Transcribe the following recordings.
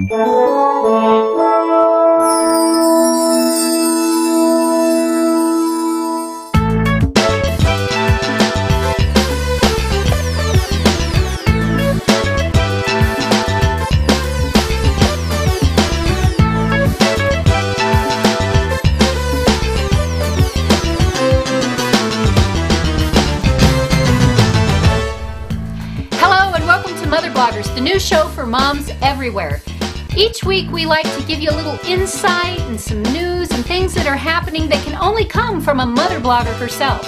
The new show for moms everywhere. Each week we like to give you a little insight and some news and things that are happening that can only come from a mother blogger herself.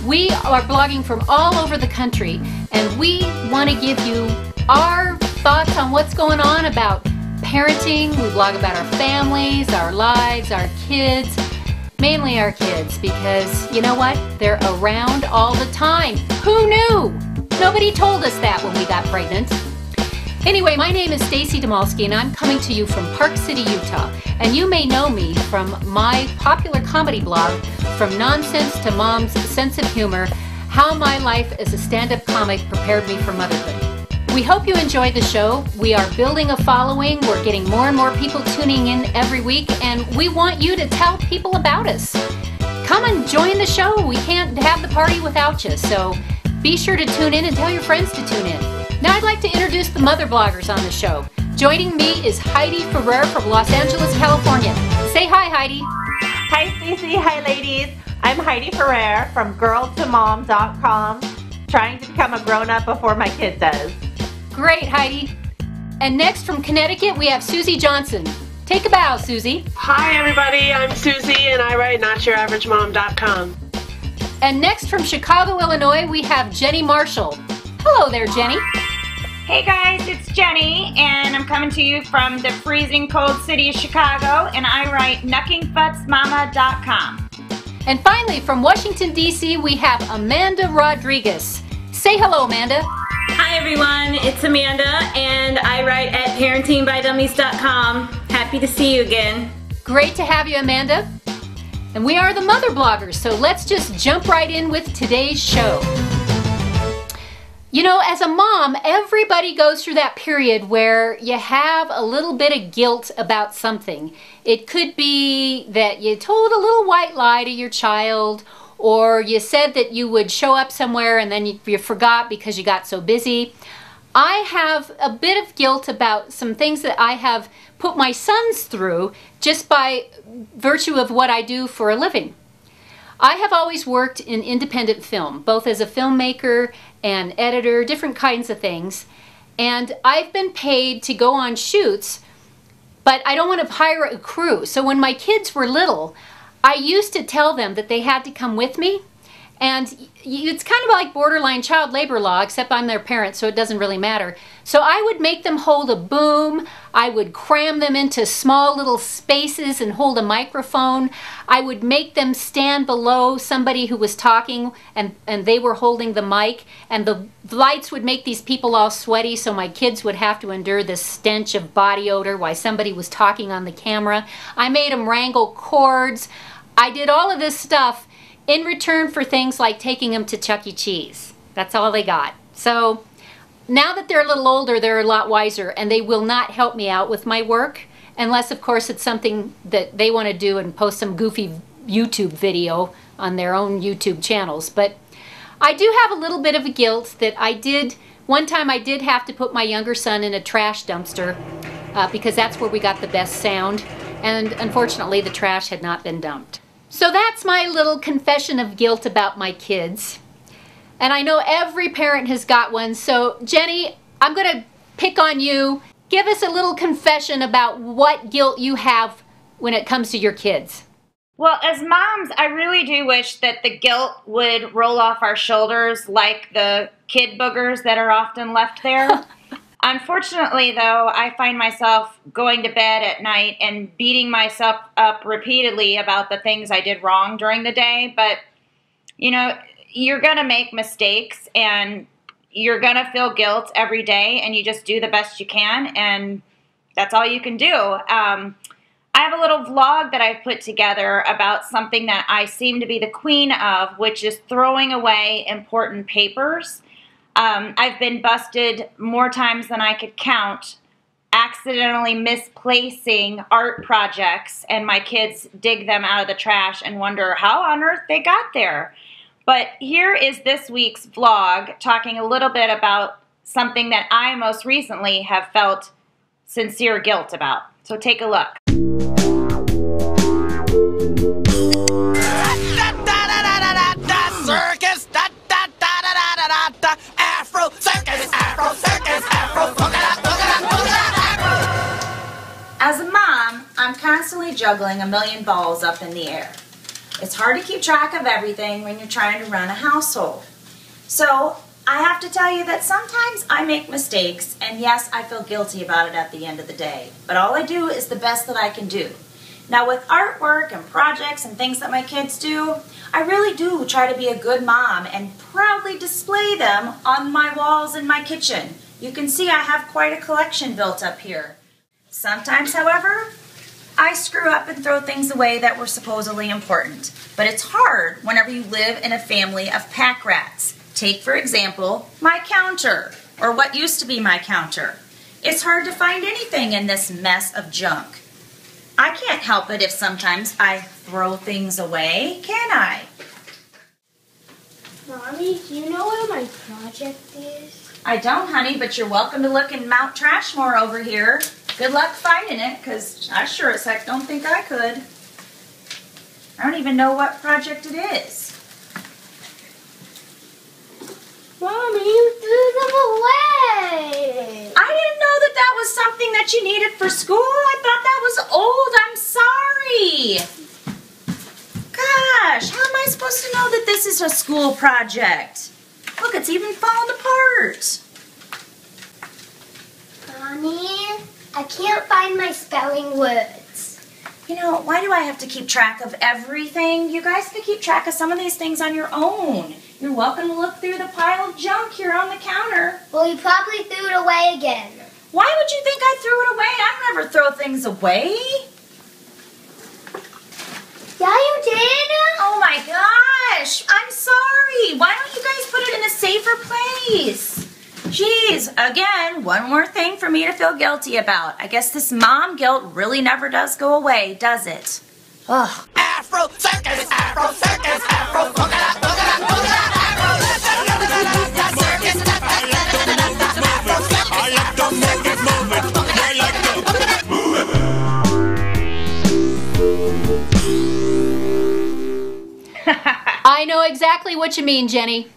We are blogging from all over the country, and we want to give you our thoughts on what's going on about parenting. We blog about our families, our lives, our kids, mainly our kids, because you know what? They're around all the time. Who knew? Nobody told us that when we got pregnant. Anyway, my name is Stacy Dymalski, and I'm coming to you from Park City, Utah. And you may know me from my popular comedy blog, From Nonsense to Mom's Sense of Humor, How My Life as a Stand-Up Comic Prepared Me for Motherhood. We hope you enjoy the show. We are building a following. We're getting more and more people tuning in every week, and we want you to tell people about us. Come and join the show. We can't have the party without you, so be sure to tune in and tell your friends to tune in. Now I'd like to introduce the mother bloggers on the show. Joining me is Heidi Ferrer from Los Angeles, California. Say hi, Heidi. Hi, Stacy. Hi, ladies. I'm Heidi Ferrer from girltomom.com, trying to become a grown-up before my kid does. Great, Heidi. And next from Connecticut, we have Susie Johnson. Take a bow, Susie. Hi, everybody. I'm Susie, and I write NotYourAverageMom.com. And next from Chicago, Illinois, we have Jennie Marshall. Hello there, Jennie. Hey guys, it's Jennie, and I'm coming to you from the freezing cold city of Chicago, and I write KnuckingFutsMama.com. And finally, from Washington, D.C., we have Amanda Rodriguez. Say hello, Amanda. Hi everyone, it's Amanda, and I write at ParentingByDummies.com. Happy to see you again. Great to have you, Amanda. And we are the mother bloggers, so let's just jump right in with today's show. You know, as a mom, everybody goes through that period where you have a little bit of guilt about something. It could be that you told a little white lie to your child, or you said that you would show up somewhere and then you forgot because you got so busy. I have a bit of guilt about some things that I have put my sons through just by virtue of what I do for a living. I have always worked in independent film, both as a filmmaker and editor, different kinds of things. And I've been paid to go on shoots, but I don't want to hire a crew. So when my kids were little, I used to tell them that they had to come with me. And it's kind of like borderline child labor law, except I'm their parent, so it doesn't really matter. So I would make them hold a boom. I would cram them into small little spaces and hold a microphone. I would make them stand below somebody who was talking and they were holding the mic. And the lights would make these people all sweaty, so my kids would have to endure this stench of body odor while somebody was talking on the camera. I made them wrangle cords. I did all of this stuff in return for things like taking them to Chuck E. Cheese. That's all they got. So now that they're a little older, they're a lot wiser, and they will not help me out with my work, unless of course it's something that they want to do and post some goofy YouTube video on their own YouTube channels. But I do have a little bit of a guilt that one time I did have to put my younger son in a trash dumpster because that's where we got the best sound, and unfortunately the trash had not been dumped. So that's my little confession of guilt about my kids. And I know every parent has got one. So Jennie, I'm going to pick on you. Give us a little confession about what guilt you have when it comes to your kids. Well, as moms, I really do wish that the guilt would roll off our shoulders like the kid boogers that are often left there. Unfortunately, though, I find myself going to bed at night and beating myself up repeatedly about the things I did wrong during the day. But, you know, you're going to make mistakes and you're going to feel guilt every day, and you just do the best you can, and that's all you can do. I have a little vlog that I've put together about something that I seem to be the queen of, which is throwing away important papers. I've been busted more times than I could count accidentally misplacing art projects and my kids dig them out of the trash and wonder how on earth they got there. But here is this week's vlog talking a little bit about something that I most recently have felt sincere guilt about. So take a look. Circus, Afro circus, Afro circus, Afro As a mom, I'm constantly juggling a million balls up in the air. It's hard to keep track of everything when you're trying to run a household. So I have to tell you that sometimes I make mistakes, and yes, I feel guilty about it at the end of the day. But all I do is the best that I can do. Now with artwork and projects and things that my kids do, I really do try to be a good mom and proudly display them on my walls in my kitchen. You can see I have quite a collection built up here. Sometimes, however, I screw up and throw things away that were supposedly important. But it's hard whenever you live in a family of pack rats. Take, for example, my counter, or what used to be my counter. It's hard to find anything in this mess of junk. I can't help it if sometimes I throw things away, can I? Mommy, do you know what my project is? I don't, honey, but you're welcome to look in Mount Trashmore over here. Good luck finding it, because I sure as heck don't think I could. I don't even know what project it is. Mommy, you threw them away! I didn't know that that was something that you needed for school. I thought that was old. I'm sorry. Gosh, how am I supposed to know that this is a school project? Look, it's even falling apart. Mommy, I can't find my spelling words. You know, why do I have to keep track of everything? You guys can keep track of some of these things on your own. You're welcome to look through the pile of junk here on the counter. Well, you probably threw it away again. Why would you think I threw it away? I never throw things away. Yeah, you did? Oh my gosh, I'm sorry. Why don't you guys put it in a safer place? Jeez, again, one more thing for me to feel guilty about. I guess this mom guilt really never does go away, does it? Ugh. Afro circus, Afro circus, Afro I know exactly what you mean, Jenny.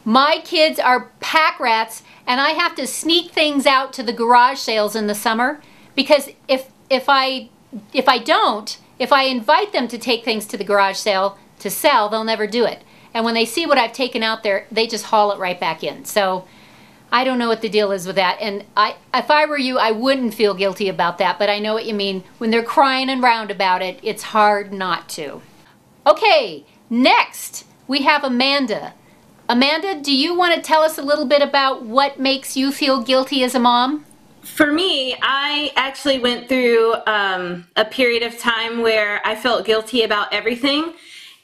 My kids are pack rats, and I have to sneak things out to the garage sales in the summer because if I invite them to take things to the garage sale to sell, they'll never do it. And when they see what I've taken out there, they just haul it right back in. So I don't know what the deal is with that. And if I were you, I wouldn't feel guilty about that, but I know what you mean. When they're crying and round about it, it's hard not to. Okay, next we have Amanda. Amanda, do you want to tell us a little bit about what makes you feel guilty as a mom? For me, I actually went through a period of time where I felt guilty about everything,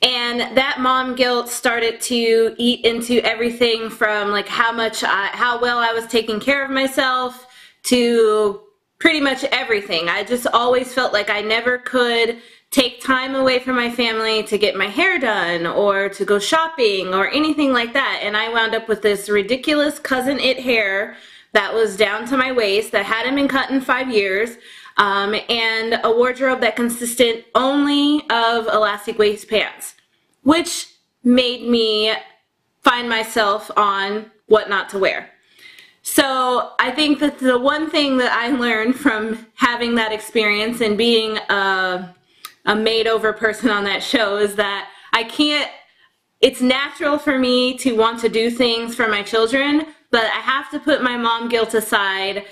and that mom guilt started to eat into everything from like how well I was taking care of myself to pretty much everything. I just always felt like I never could take time away from my family to get my hair done or to go shopping or anything like that, and I wound up with this ridiculous cousin it hair that was down to my waist that hadn't been cut in 5 years, and a wardrobe that consisted only of elastic waist pants, which made me find myself on what not to wear. So I think that the one thing that I learned from having that experience and being a made-over person on that show is that it's natural for me to want to do things for my children, but I have to put my mom guilt aside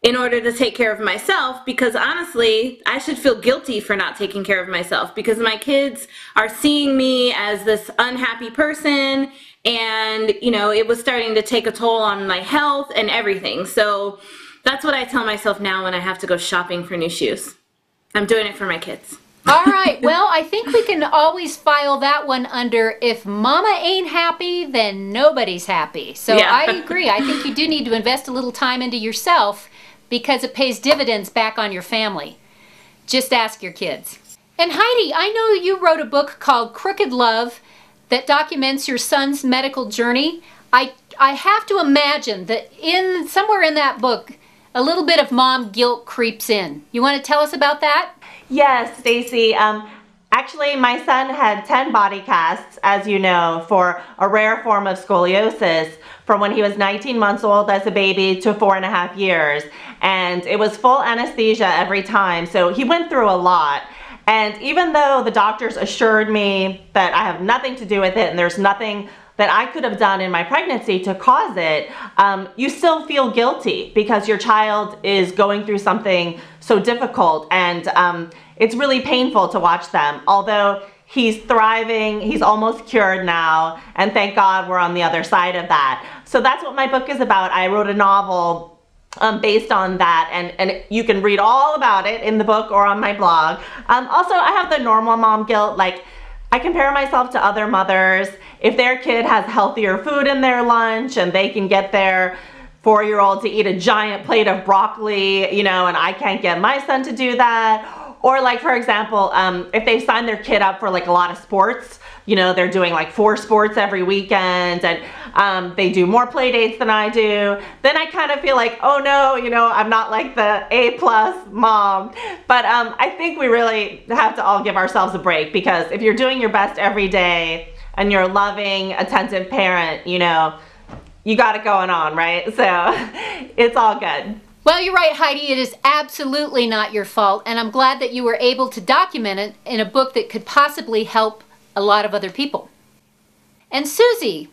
in order to take care of myself, because honestly, I should feel guilty for not taking care of myself because my kids are seeing me as this unhappy person, and you know, it was starting to take a toll on my health and everything. So that's what I tell myself now when I have to go shopping for new shoes. I'm doing it for my kids. All right, well, I think we can always file that one under if mama ain't happy, then nobody's happy. So yeah. I agree. I think you do need to invest a little time into yourself because it pays dividends back on your family. Just ask your kids. And Heidi, I know you wrote a book called Crooked Love that documents your son's medical journey. I have to imagine that somewhere in that book, a little bit of mom guilt creeps in. You want to tell us about that? Yes, Stacy. Actually, my son had 10 body casts, as you know, for a rare form of scoliosis from when he was 19 months old as a baby to 4.5 years. And it was full anesthesia every time, so he went through a lot. And even though the doctors assured me that I have nothing to do with it and there's nothing that I could have done in my pregnancy to cause it, you still feel guilty because your child is going through something so difficult, and it's really painful to watch them. Although he's thriving, he's almost cured now, and thank God we're on the other side of that. So that's what my book is about. I wrote a novel based on that, and you can read all about it in the book or on my blog. Also, I have the normal mom guilt. Like, I compare myself to other mothers. If their kid has healthier food in their lunch and they can get their 4-year-old to eat a giant plate of broccoli, you know, and I can't get my son to do that. Or like, for example, if they sign their kid up for like a lot of sports, you know, they're doing like 4 sports every weekend, and they do more play dates than I do, then I kind of feel like, oh no, you know, I'm not like the A+ mom. But I think we really have to all give ourselves a break, because if you're doing your best every day and you're a loving, attentive parent, you know, you got it going on, right? So it's all good. Well, you're right, Heidi. It is absolutely not your fault, and I'm glad that you were able to document it in a book that could possibly help a lot of other people. And Susie,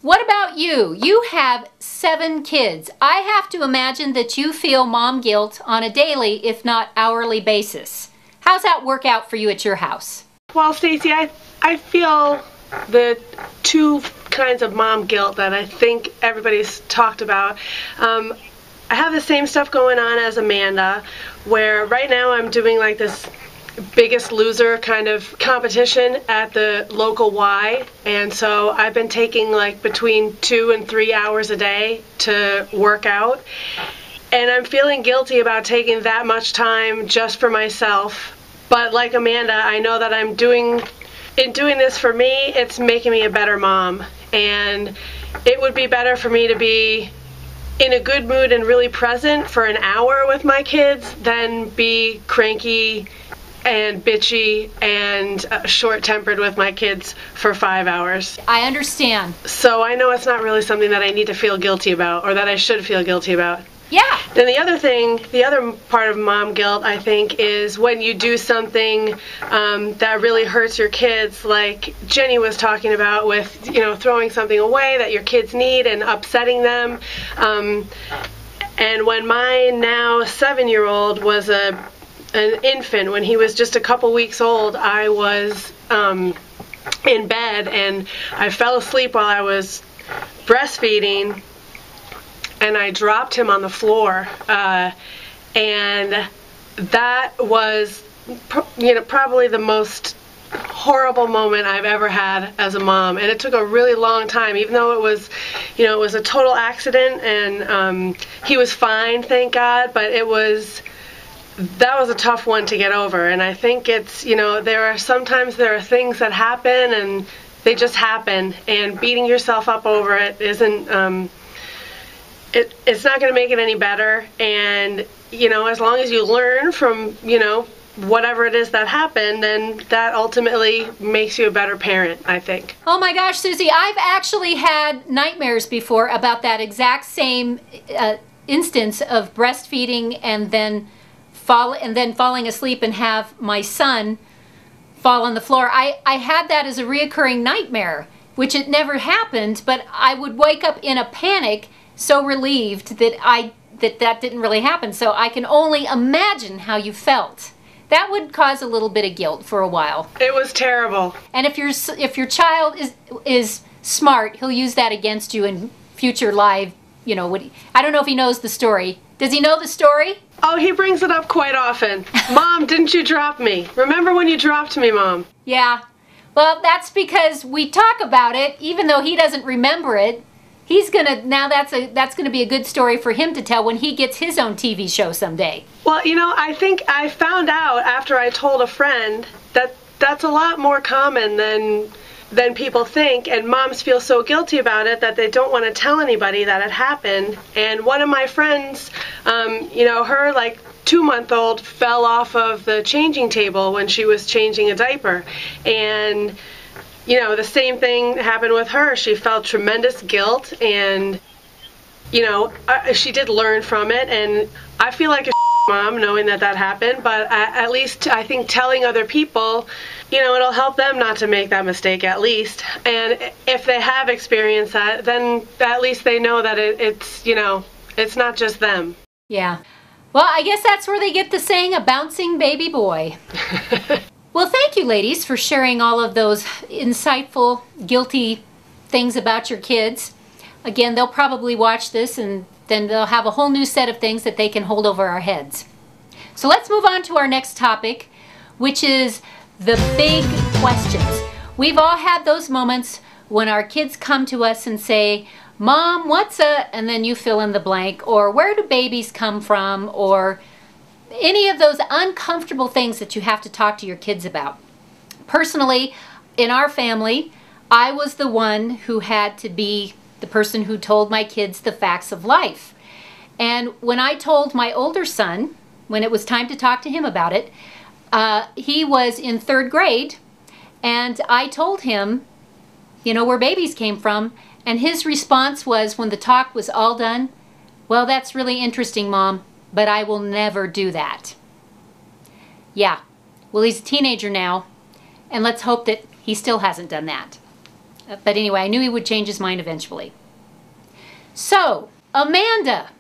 what about you? You have 7 kids. I have to imagine that you feel mom guilt on a daily, if not hourly basis. How's that work out for you at your house? Well, Stacy, I feel the 2 kinds of mom guilt that I think everybody's talked about. I have the same stuff going on as Amanda, where right now I'm doing like this Biggest Loser kind of competition at the local Y, and so I've been taking like between 2 and 3 hours a day to work out, and I'm feeling guilty about taking that much time just for myself. But like Amanda, I know that in doing this for me, it's making me a better mom, and it would be better for me to be in a good mood and really present for an hour with my kids than be cranky and bitchy and short-tempered with my kids for 5 hours. I understand. So I know it's not really something that I need to feel guilty about, or that I should feel guilty about. Yeah. Then the other part of mom guilt, I think, is when you do something that really hurts your kids, like Jennie was talking about with, you know, throwing something away that your kids need and upsetting them. And when my now 7-year-old was an infant, when he was just a couple weeks old, I was in bed and I fell asleep while I was breastfeeding, and I dropped him on the floor, and that was, you know, probably the most horrible moment I've ever had as a mom. And it took a really long time, even though it was, you know, it was a total accident, and he was fine, thank God, but that was a tough one to get over. And I think it's, you know, sometimes there are things that happen and they just happen, and beating yourself up over it isn't, it's not going to make it any better. And, you know, as long as you learn from, you know, whatever it is that happened, then that ultimately makes you a better parent, I think. Oh my gosh, Susie, I've actually had nightmares before about that exact same instance of breastfeeding and then falling asleep and have my son fall on the floor. I had that as a reoccurring nightmare, which it never happened, but I would wake up in a panic, so relieved that that didn't really happen. So I can only imagine how you felt. That would cause a little bit of guilt for a while. It was terrible. And if your child is smart, he'll use that against you in future live, you know, I don't know if he knows the story. Does he know the story? Oh, he brings it up quite often. Mom, didn't you drop me? Remember when you dropped me, Mom? Yeah. Well, that's because we talk about it, even though he doesn't remember it. Now that's gonna be a good story for him to tell when he gets his own TV show someday. Well, you know, I think I found out after I told a friend that that's a lot more common than people think, and moms feel so guilty about it that they don't want to tell anybody that it happened. And one of my friends, you know, her like 2-month-old fell off of the changing table when she was changing a diaper, and you know, the same thing happened with her. She felt tremendous guilt, and you know, she did learn from it, and I feel like a mom knowing that happened, but at least I think telling other people, you know, it'll help them not to make that mistake at least. And if they have experienced that, then at least they know that it's, you know, it's not just them. Yeah. Well, I guess that's where they get the saying, a bouncing baby boy. Well, thank you, ladies, for sharing all of those insightful, guilty things about your kids. Again, they'll probably watch this, and then they'll have a whole new set of things that they can hold over our heads. So let's move on to our next topic, which is the big questions. We've all had those moments when our kids come to us and say, Mom, what's a, and then you fill in the blank, or where do babies come from, or any of those uncomfortable things that you have to talk to your kids about. Personally, in our family, I was the one who had to be the person who told my kids the facts of life. And when I told my older son, when it was time to talk to him about it, he was in 3rd grade, and I told him, you know, where babies came from, and his response was, when the talk was all done, well, that's really interesting, Mom, but I will never do that. Yeah, well, he's a teenager now, and let's hope that he still hasn't done that. But anyway, I knew he would change his mind eventually. So, Amanda,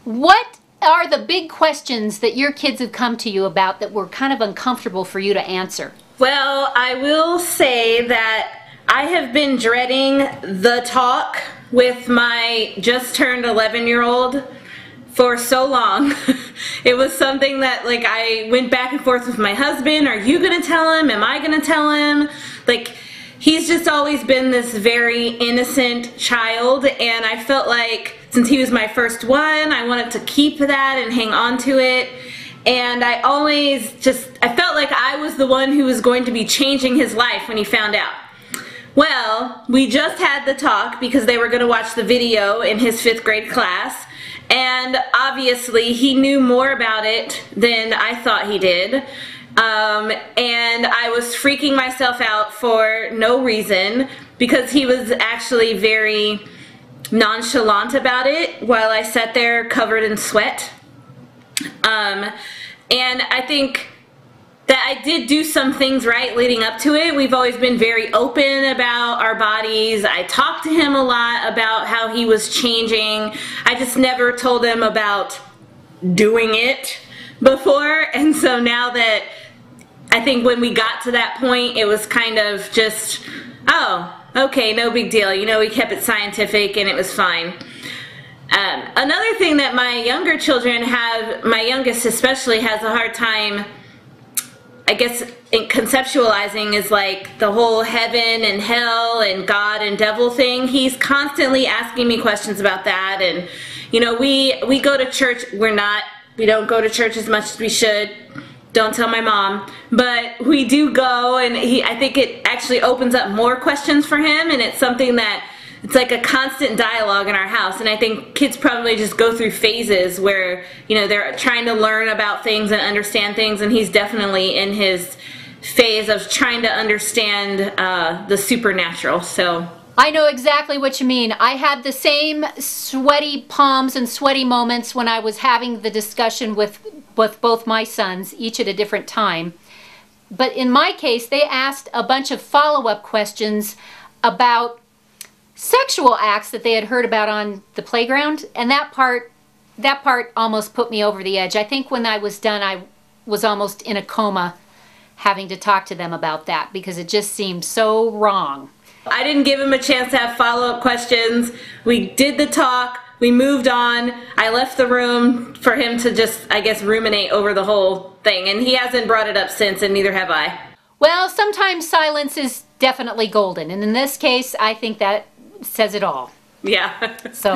what are the big questions that your kids have come to you about that were kind of uncomfortable for you to answer? Well, I will say that I have been dreading the talk with my just turned 11-year-old for so long. It was something that, like, I went back and forth with my husband. Are you gonna tell him? Am I gonna tell him? Like, he's just always been this very innocent child, and I felt like since he was my first one, I wanted to keep that and hang on to it. And I felt like I was the one who was going to be changing his life when he found out. Well, we just had the talk because they were going to watch the video in his 5th grade class, and obviously he knew more about it than I thought he did. And I was freaking myself out for no reason because he was actually very nonchalant about it while I sat there covered in sweat. And I think that I did do some things right leading up to it. We've always been very open about our bodies. I talked to him a lot about how he was changing. I just never told him about doing it before. And so now that I think when we got to that point, it was kind of just, oh, okay, no big deal. You know, we kept it scientific and it was fine. Another thing that my younger children have, my youngest especially, has a hard time, I guess, in conceptualizing is like the whole heaven and hell and God and devil thing. He's constantly asking me questions about that. And, you know, we go to church. We don't go to church as much as we should. Don't tell my mom. But we do go, and I think it actually opens up more questions for him, and it's something that it's like a constant dialogue in our house. And I think kids probably just go through phases where, you know, they're trying to learn about things and understand things, and he's definitely in his phase of trying to understand the supernatural. So I know exactly what you mean. I had the same sweaty palms and sweaty moments when I was having the discussion with both my sons, each at a different time. But in my case, they asked a bunch of follow-up questions about sexual acts that they had heard about on the playground, and that part almost put me over the edge. I think when I was done, I was almost in a coma having to talk to them about that because it just seemed so wrong. I didn't give him a chance to have follow-up questions. We did the talk. We moved on. I left the room for him to just, I guess, ruminate over the whole thing, and he hasn't brought it up since, and neither have I. Well, sometimes silence is definitely golden, and in this case, I think that says it all. Yeah. So,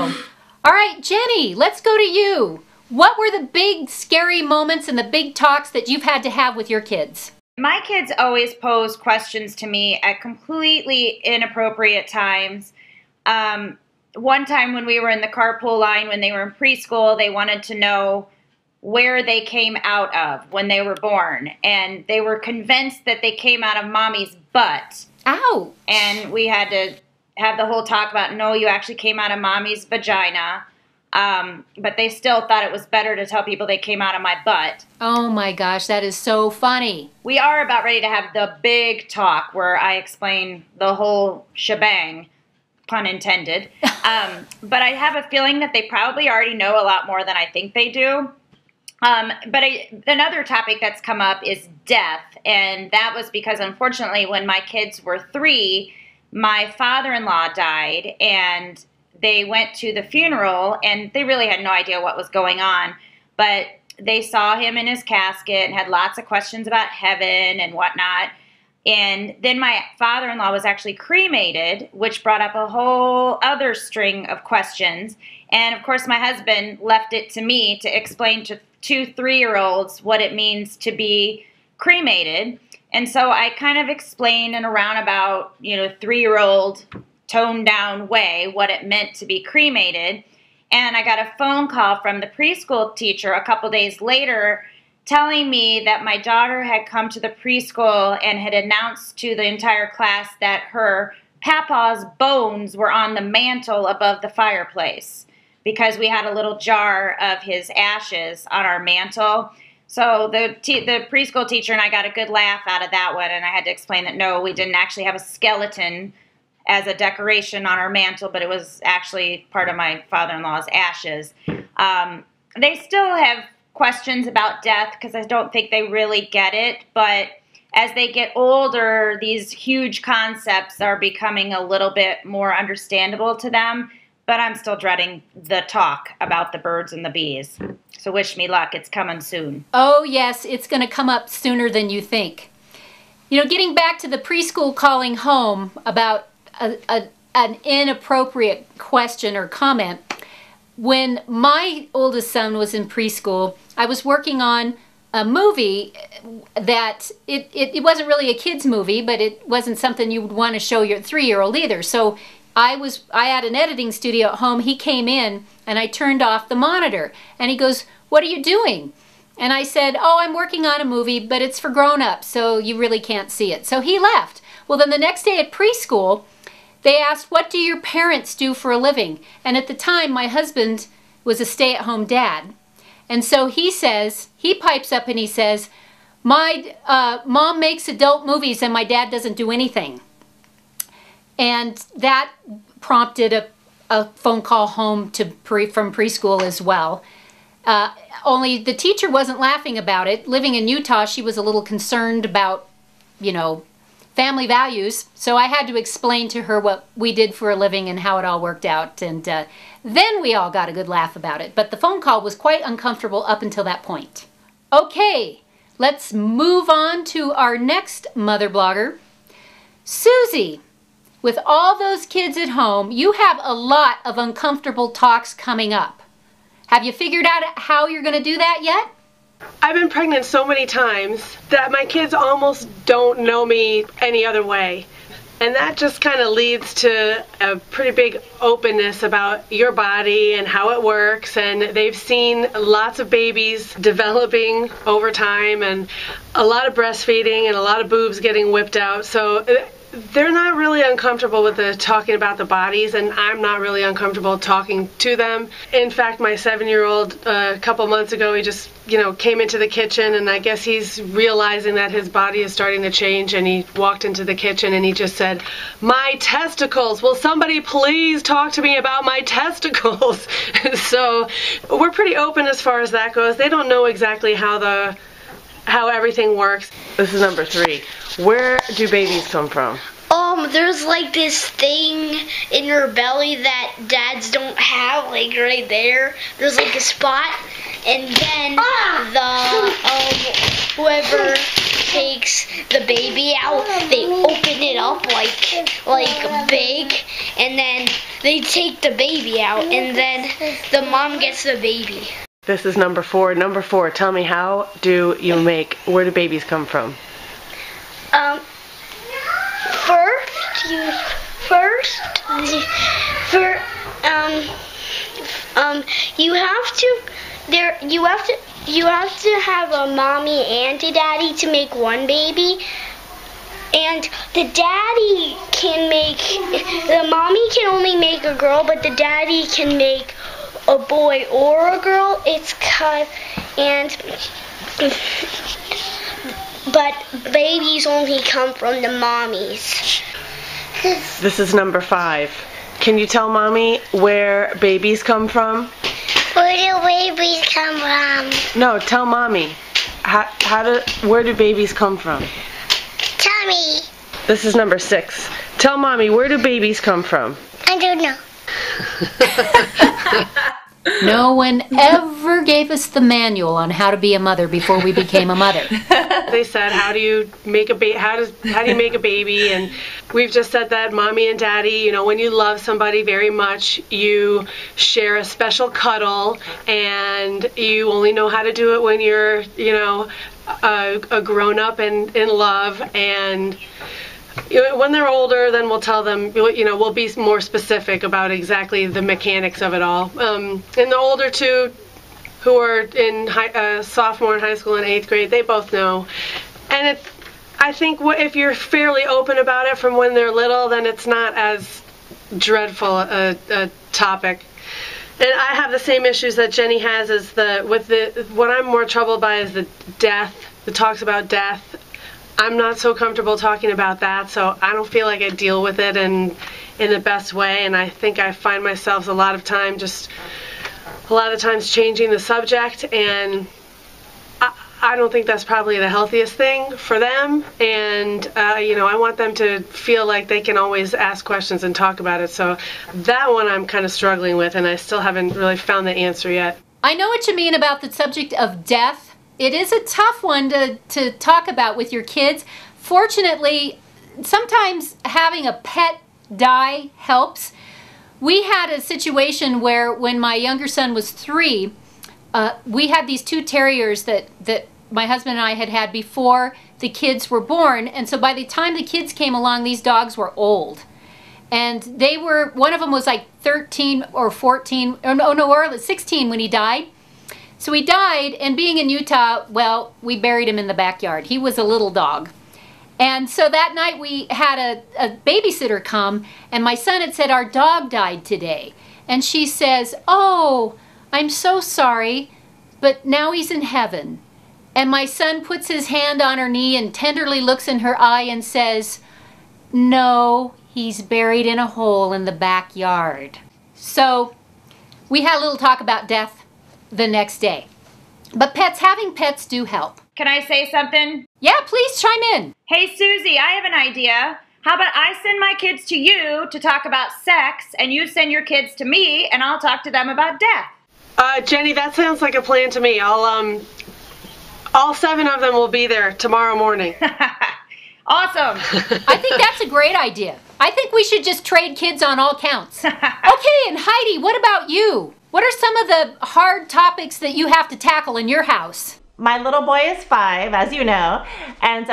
all right, Jennie, let's go to you. What were the big scary moments and the big talks that you've had to have with your kids? My kids always pose questions to me at completely inappropriate times. One time when we were in the carpool line, when they were in preschool, they wanted to know where they came out of when they were born. And they were convinced that they came out of mommy's butt. Ow! And we had to have the whole talk about, no, you actually came out of mommy's vagina. But they still thought it was better to tell people they came out of my butt. Oh my gosh, that is so funny. We are about ready to have the big talk where I explain the whole shebang, pun intended. But I have a feeling that they probably already know a lot more than I think they do. Another topic that's come up is death. And that was because, unfortunately, when my kids were 3, my father-in-law died, and they went to the funeral, and they really had no idea what was going on. But they saw him in his casket and had lots of questions about heaven and whatnot. And then my father-in-law was actually cremated, which brought up a whole other string of questions. And, of course, my husband left it to me to explain to 2 3-year-olds what it means to be cremated. And so I kind of explained in a roundabout, 3-year-old toned down way what it meant to be cremated. And I got a phone call from the preschool teacher a couple days later telling me that my daughter had come to the preschool and had announced to the entire class that her papa's bones were on the mantle above the fireplace because we had a little jar of his ashes on our mantle. So the preschool teacher and I got a good laugh out of that one, and I had to explain that no, we didn't actually have a skeleton as a decoration on our mantle, but it was actually part of my father-in-law's ashes. They still have questions about death because I don't think they really get it, but as they get older, these huge concepts are becoming a little bit more understandable to them, but I'm still dreading the talk about the birds and the bees. So wish me luck. It's coming soon. Oh, yes, it's going to come up sooner than you think. Getting back to the preschool calling home about an inappropriate question or comment, when my oldest son was in preschool, I was working on a movie that it wasn't really a kid's movie, but it wasn't something you would want to show your 3-year-old either. So I had an editing studio at home. He came in and I turned off the monitor and he goes, "What are you doing?" And I said, "Oh, I'm working on a movie, but it's for grown-ups, so you really can't see it." So he left. Well, then the next day at preschool, they asked, "What do your parents do for a living?" And at the time, my husband was a stay-at-home dad. And so he pipes up and he says, "My mom makes adult movies and my dad doesn't do anything." And that prompted a phone call home from preschool as well. Only the teacher wasn't laughing about it. Living in Utah, she was a little concerned about, family values. So I had to explain to her what we did for a living and how it all worked out. And then we all got a good laugh about it. But the phone call was quite uncomfortable up until that point. Okay, let's move on to our next mother blogger. Susie, with all those kids at home, you have a lot of uncomfortable talks coming up. Have you figured out how you're going to do that yet? I've been pregnant so many times that my kids almost don't know me any other way. And that just kind of leads to a pretty big openness about your body and how it works. And they've seen lots of babies developing over time and a lot of breastfeeding and a lot of boobs getting whipped out. So they're not really uncomfortable with talking about the bodies, and I'm not really uncomfortable talking to them. In fact, my 7-year-old, a couple months ago, he just, came into the kitchen, and I guess he's realizing that his body is starting to change, and he walked into the kitchen and he just said, "My testicles, will somebody please talk to me about my testicles?" So we're pretty open as far as that goes. They don't know exactly how everything works. This is number 3. Where do babies come from? There's like this thing in your belly that dads don't have, like right there. There's like a spot, and then whoever takes the baby out, they open it up like big, and then they take the baby out, and then the mom gets the baby. This is number 4. Number 4, tell me, where do babies come from? You have to have a mommy and a daddy to make one baby. And the mommy can only make a girl, but the daddy can make a boy or a girl. But babies only come from the mommies. This is number 5. Can you tell Mommy where babies come from? Where do babies come from? No, tell Mommy. Where do babies come from? Tummy. This is number 6. Tell Mommy, where do babies come from? I don't know. No one ever gave us the manual on how to be a mother before we became a mother. They said, how do you make a baby? And we've just said that Mommy and Daddy, when you love somebody very much, you share a special cuddle, and you only know how to do it when you're, a grown-up and in love. And when they're older, then we'll tell them, we'll be more specific about exactly the mechanics of it all. And the older two, who are in sophomore in high school and 8th grade, they both know. And I think if you're fairly open about it from when they're little, then it's not as dreadful a topic. And I have the same issues that Jennie has. What I'm more troubled by is the death, the talks about death. I'm not so comfortable talking about that, so I don't feel like I deal with it in the best way, and I think I find myself a lot of times changing the subject, and I don't think that's probably the healthiest thing for them, and I want them to feel like they can always ask questions and talk about it, so that one I'm kind of struggling with, and I still haven't really found the answer yet. I know what you mean about the subject of death. It is a tough one to talk about with your kids. Fortunately, sometimes having a pet die helps. We had a situation where when my younger son was 3, we had these 2 terriers that my husband and I had before the kids were born. And so by the time the kids came along, these dogs were old. And one of them was like 13 or 14, or 16 when he died. So he died, and being in Utah, well, we buried him in the backyard. He was a little dog. And so that night we had a babysitter come, and my son had said, our dog died today. And she says, oh, I'm so sorry, but now he's in heaven. And my son puts his hand on her knee and tenderly looks in her eye and says, no, he's buried in a hole in the backyard. So we had a little talk about death the next day. But having pets do help. Can I say something? Yeah, please chime in. Hey, Susie, I have an idea. How about I send my kids to you to talk about sex, and you send your kids to me, and I'll talk to them about death? Jennie, that sounds like a plan to me. All 7 of them will be there tomorrow morning. Awesome. I think that's a great idea. I think we should just trade kids on all counts. Okay, and Heidi, what about you? What are some of the hard topics that you have to tackle in your house? My little boy is 5, as you know, and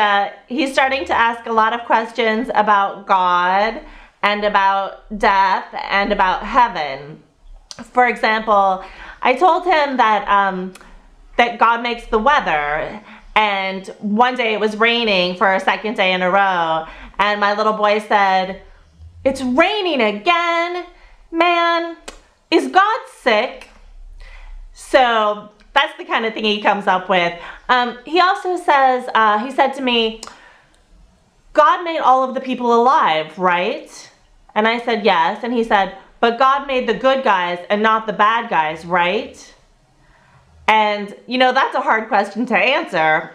he's starting to ask a lot of questions about God and about death and about heaven. For example, I told him that that God makes the weather, and one day it was raining for a 2nd day in a row, and my little boy said, "It's raining again, man. Is God sick?" So that's the kind of thing he comes up with. He also says, he said to me, God made all of the people alive, right? And I said, yes. And he said, but God made the good guys and not the bad guys, right? And, that's a hard question to answer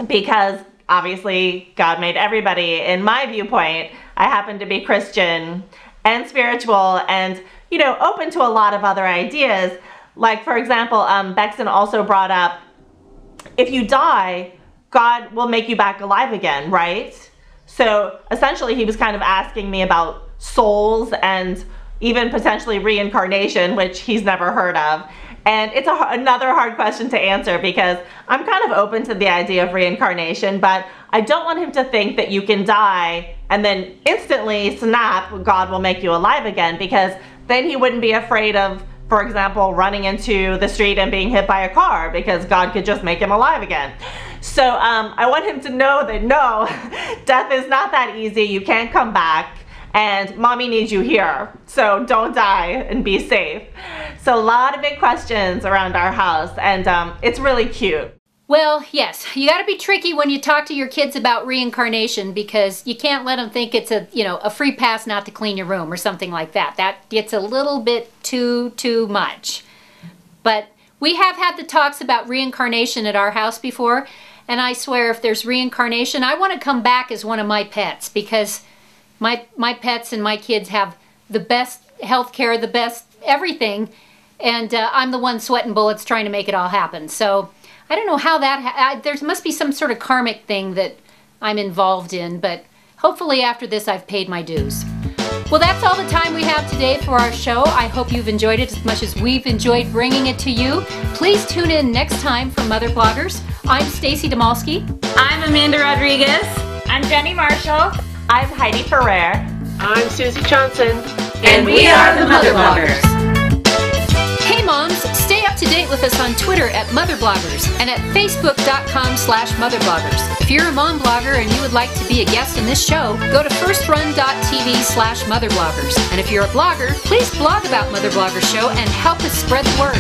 because obviously God made everybody. In my viewpoint, I happen to be Christian and spiritual and, open to a lot of other ideas. Like, for example, Bexon also brought up, if you die, God will make you back alive again, right? So essentially he was kind of asking me about souls and even potentially reincarnation, which he's never heard of. And it's another hard question to answer because I'm kind of open to the idea of reincarnation, but I don't want him to think that you can die and then instantly snap, God will make you alive again, because then he wouldn't be afraid of, for example, running into the street and being hit by a car, because God could just make him alive again. So I want him to know that no, death is not that easy. You can't come back. And mommy needs you here, so don't die and be safe. So a lot of big questions around our house, and it's really cute. Well, yes, you got to be tricky when you talk to your kids about reincarnation, because you can't let them think it's a free pass not to clean your room or something like that. That gets a little bit too much. But we have had the talks about reincarnation at our house before, and I swear if there's reincarnation, I want to come back as one of my pets, because my pets and my kids have the best health care, the best everything, and I'm the one sweating bullets trying to make it all happen. So I don't know how that, there must be some sort of karmic thing that I'm involved in, but hopefully after this I've paid my dues. Well, that's all the time we have today for our show. I hope you've enjoyed it as much as we've enjoyed bringing it to you. Please tune in next time for Mother Bloggers. I'm Stacy Dymalski. I'm Amanda Rodriguez. I'm Jennie Marshall. I'm Heidi Ferrer. I'm Susie Johnson. And we are the Mother Bloggers. Hey moms, stay up to date with us on Twitter at Mother Bloggers and at Facebook.com/MotherBloggers. If you're a mom blogger and you would like to be a guest in this show, go to firstrun.tv/MotherBloggers. And if you're a blogger, please blog about Mother Bloggers Show and help us spread the word.